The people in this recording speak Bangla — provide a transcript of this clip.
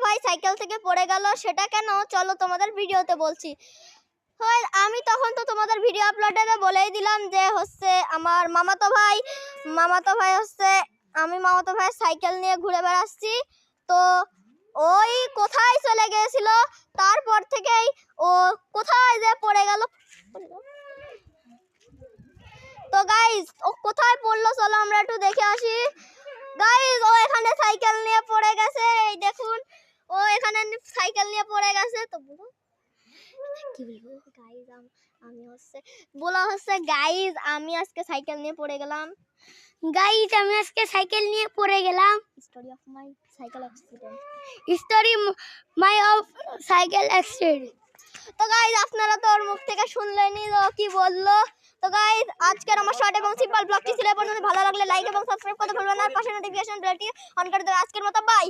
ভাই সাইকেল থেকে পড়ে গেল, সেটা কেন চলো তোমাদের ভিডিওতে বলছি। হয় আমি তখন তো তোমাদের ভিডিও আপলোডে বলেই দিলাম যে হচ্ছে আমার মামাতো ভাই হচ্ছে আমি মামাতো ভাই সাইকেল নিয়ে ঘুরে বেড়াচ্ছি, তো ওই কোথায় চলে গিয়েছিল, তারপর থেকেই ও কোথায় যে পড়ে গেল। তো গাইজ ও কোথায় পড়লো চলো আমরা একটু দেখে আসি। গাইজ ও এখানে সাইকেল নিয়ে পড়ে গেছে, এই দেখুন ও এখানে সাইকেল নিয়ে পড়ে গেছে। তো কি বলবো গাইজ, আমি হচ্ছে বলা হচ্ছে গাইজ আমি আজকে সাইকেল নিয়ে পড়ে গেলাম। গাইস আমি আজকে সাইকেল নিয়ে পড়ে গেলাম। Story of my cycle accident. Story my of cycle accident. তো গাইজ আপনারা তো ওর মুখ থেকে শুনলেনই ও কি বললো। তো গাইজ আজকের আমার শর্ট এবং সিম্পল ব্লগটি ছিল, পর্যন্ত ভালো লাগলে লাইক এবং সাবস্ক্রাইব করতে ভুলবেন না, আর পাশে নোটিফিকেশন বেলটি অন করে দেবেন। আজকের মতো বাই।